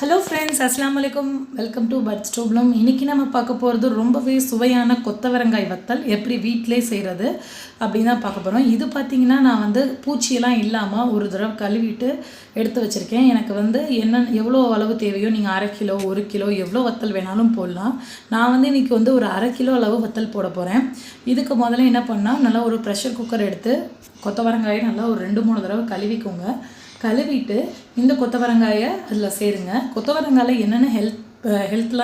Hello friends, அஸ்ஸலாமு அலைக்கும். Welcome to b2b. இன்றைக்கி நம்ம பார்க்க போகிறது ரொம்பவே சுவையான கொத்தவரங்காய் வத்தல் எப்படி வீட்டிலே செய்கிறது அப்படின்னு தான் பார்க்க போகிறோம். இது பார்த்திங்கன்னா நான் பூச்சியெல்லாம் இல்லாமல் ஒரு தடவை கழுவிட்டு எடுத்து வச்சுருக்கேன். எனக்கு எவ்வளோ அளவு தேவையோ நீங்கள் அரை கிலோ 1 கிலோ எவ்வளோ வத்தல் வேணாலும் போடலாம். நான் இன்றைக்கி ஒரு அரை கிலோ அளவு வத்தல் போட போகிறேன். இதுக்கு முதல்ல என்ன பண்ணால் நல்லா ஒரு ப்ரெஷர் குக்கர் எடுத்து கொத்தவரங்காயை நல்லா ஒரு 2-3 தடவை கழுவிக்கோங்க. கழுவிட்டு இந்த கொத்தவரங்காயை அதில் சேருங்க. கொத்தவரங்காயில் என்னென்ன ஹெல்த்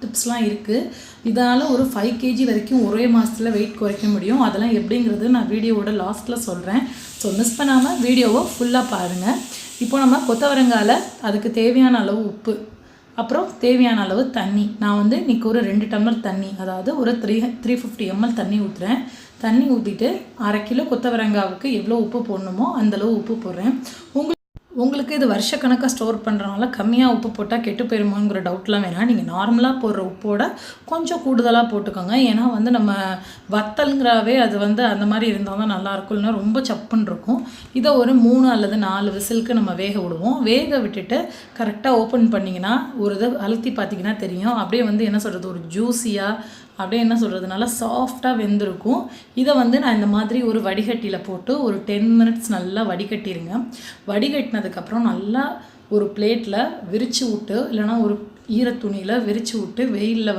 டிப்ஸ்லாம் இருக்குது. இதனால் ஒரு 5 kg வரைக்கும் ஒரே மாதத்தில் வெயிட் குறைக்க முடியும். அதெல்லாம் எப்படிங்கிறது நான் வீடியோவோட லாஸ்ட்டில் சொல்கிறேன். ஸோ மிஸ் பண்ணாமல் வீடியோவை ஃபுல்லாக பாருங்கள். இப்போ நம்ம கொத்தவரங்காயில் அதுக்கு தேவையான அளவு உப்பு, அப்புறம் தேவையான அளவு தண்ணி. நான் இன்றைக்கி ஒரு 2 டம்ளர் தண்ணி, அதாவது ஒரு 350 ml தண்ணி ஊற்றுறேன். தண்ணி ஊற்றிட்டு அரை கிலோ கொத்தவரங்காவுக்கு எவ்வளோ உப்பு போடணுமோ அந்தளவு உப்பு போடுறேன். உங்களுக்கு இது வருஷக்கணக்காக ஸ்டோர் பண்ணுறதுனால கம்மியாக உப்பு போட்டால் கெட்டு போயிருமோங்கிற டவுட்லாம் வேணாம். நீங்கள் நார்மலாக போடுற உப்போட கொஞ்சம் கூடுதலாக போட்டுக்கோங்க. ஏன்னா நம்ம வத்தல்ங்கிறாவே அது அந்த மாதிரி இருந்தால் தான் நல்லாயிருக்கும், இல்லைன்னா ரொம்ப சப்புன்னு இருக்கும். இதை ஒரு 3 அல்லது 4 விசிலுக்கு நம்ம வேக விடுவோம். வேக விட்டுட்டு கரெக்டாக ஓப்பன் பண்ணிங்கன்னா ஒரு இதை அழுத்தி பார்த்திங்கன்னா தெரியும். அப்படியே என்ன சொல்கிறது, ஒரு ஜூஸியாக அப்படியே நல்லா சாஃப்டாக வெந்திருக்கும். இதை நான் இந்த மாதிரி ஒரு வடிகட்டியில் போட்டு ஒரு 10 minutes நல்லா வடிகட்டிடுங்க. வடிகட்டினதுக்கப்புறம் நல்லா ஒரு பிளேட்டில் விரித்து விட்டு, இல்லைனா ஒரு ஈரத்துணியில் விரித்து விட்டு வெயிலில்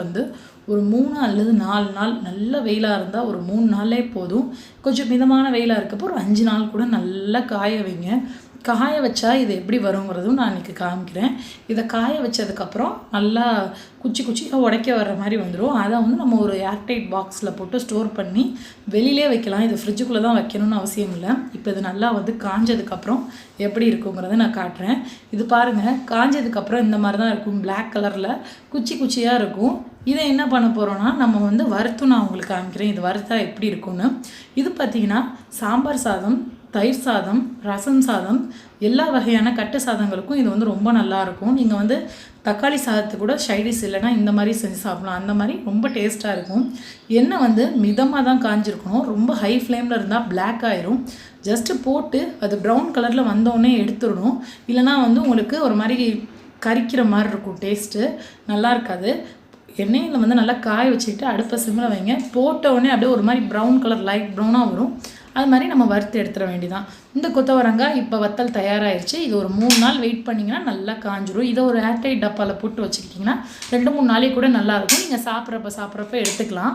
ஒரு 3 அல்லது 4 நாள் நல்ல வெயிலாக இருந்தால் ஒரு 3 நாளே போதும். கொஞ்சம் மிதமான வெயிலாக இருக்கப்போ ஒரு 5 நாள் கூட நல்லா காய வைங்க. காய வச்சா இது எப்படி வருங்கிறதும் நான் இன்றைக்கி காமிக்கிறேன். இதை காய வச்சதுக்கப்புறம் நல்லா குச்சியாக உடைக்க வர்ற மாதிரி வந்துடும். அதை நம்ம ஒரு ஏர்டைட் பாக்ஸில் போட்டு ஸ்டோர் பண்ணி வெளியிலே வைக்கலாம். இது ஃப்ரிட்ஜுக்குள்ளே தான் வைக்கணும்னு அவசியம் இல்லை. இப்போ இது நல்லா காஞ்சதுக்கப்புறம் எப்படி இருக்குங்கிறத நான் காட்டுறேன். இது பாருங்கள், காஞ்சதுக்கப்புறம் இந்த மாதிரி தான் இருக்கும். பிளாக் கலரில் குச்சியாக இருக்கும். இதை என்ன பண்ண போகிறோன்னா நம்ம வறுத்து நான் உங்களுக்கு காமிக்கிறேன். இது வறுத்தா எப்படி இருக்குன்னு. இது பார்த்திங்கன்னா சாம்பார் சாதம், தயிர் சாதம், ரசம் சாதம், எல்லா வகையான கட்டு சாதங்களுக்கும் இது ரொம்ப நல்லாயிருக்கும். நீங்கள் தக்காளி சாதத்துக்கு கூட சைடிஷ் இல்லைன்னா இந்த மாதிரி செஞ்சு சாப்பிடலாம். அந்த மாதிரி ரொம்ப டேஸ்ட்டாக இருக்கும். எண்ணெய் மிதமாக தான் காஞ்சிருக்கணும். ரொம்ப ஹை ஃப்ளேமில் இருந்தால் பிளாக் ஆயிரும். ஜஸ்ட்டு போட்டு அது ப்ரௌன் கலரில் வந்தோடனே எடுத்துடணும். இல்லைனா உங்களுக்கு ஒரு மாதிரி கரிக்கிற மாதிரி இருக்கும், டேஸ்ட்டு நல்லா இருக்காது. எண்ணெயில் நல்லா காய வச்சுக்கிட்டு அடுப்பை சிம்மில் வைங்க. போட்டவுடனே அப்படியே ஒரு மாதிரி ப்ரௌன் கலர் லைட் ப்ரௌனாக வரும். அது மாதிரி நம்ம வறுத்து எடுத்துட வேண்டியதான். இந்த கொத்தவரங்காய் இப்போ வத்தல் தயாராகிடுச்சு. இது ஒரு 3 நாள் வெயிட் பண்ணிங்கன்னா நல்லா காஞ்சிரும். இதை ஒரு ஏர்டைட் டப்பாவில் போட்டு வச்சுக்கிட்டிங்கன்னா 2-3 நாளைக்கு கூட நல்லாயிருக்கும். நீங்கள் சாப்பிட்றப்ப எடுத்துக்கலாம்.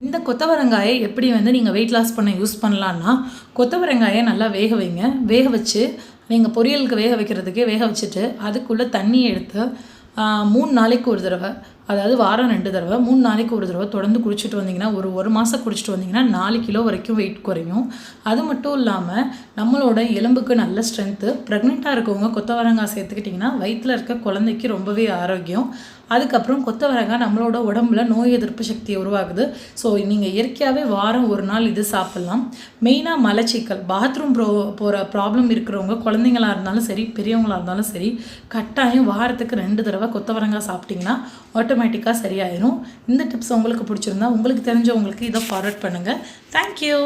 இந்த கொத்தவரங்காயை எப்படி நீங்கள் வெயிட் லாஸ் பண்ண யூஸ் பண்ணலான்னா, கொத்தவரங்காயை நல்லா வேக வைங்க. வேக வச்சு நீங்கள் பொரியலுக்கு வேக வைக்கிறதுக்கே வேக வச்சுட்டு அதுக்குள்ளே தண்ணியை எடுத்து 3 நாளைக்கு ஒரு தடவை, அதாவது வாரம் 2 தடவை, 3 நாளைக்கு ஒரு தடவை தொடர்ந்து குடிச்சிட்டு வந்தீங்கன்னா ஒரு மாதம் குடிச்சிட்டு வந்தீங்கன்னா 4 கிலோ வரைக்கும் வெயிட் குறையும். அது மட்டும் இல்லாமல் நம்மளோட எலும்புக்கு நல்ல ஸ்ட்ரென்த்து. ப்ரெக்னெண்ட்டாக இருக்கவங்க கொத்தவரங்காய் சேர்த்துக்கிட்டிங்கன்னா வயிற்றில் இருக்க குழந்தைக்கு ரொம்பவே ஆரோக்கியம். அதுக்கப்புறம் கொத்தவரங்காய் நம்மளோட உடம்புல நோய் எதிர்ப்பு சக்தியை உருவாகுது. ஸோ நீங்கள் இயற்கையாகவே வாரம் 1 நாள் இது சாப்பிட்லாம். மெயினாக மலச்சிக்கல், பாத்ரூம் போகிற ப்ராப்ளம் இருக்கிறவங்க, குழந்தைங்களாக இருந்தாலும் சரி பெரியவங்களாக இருந்தாலும் சரி, கட்டாயம் வாரத்துக்கு 2 தடவை கொத்தவரங்காய் சாப்பிட்டிங்கன்னா ஆட்டோமேட்டிக்காக சரியாயிடும். இந்த டிப்ஸ் உங்களுக்கு பிடிச்சிருந்தா உங்களுக்கு தெரிஞ்சவங்களுக்கு இதை ஃபார்வர்ட் பண்ணுங்கள். தேங்க்யூ.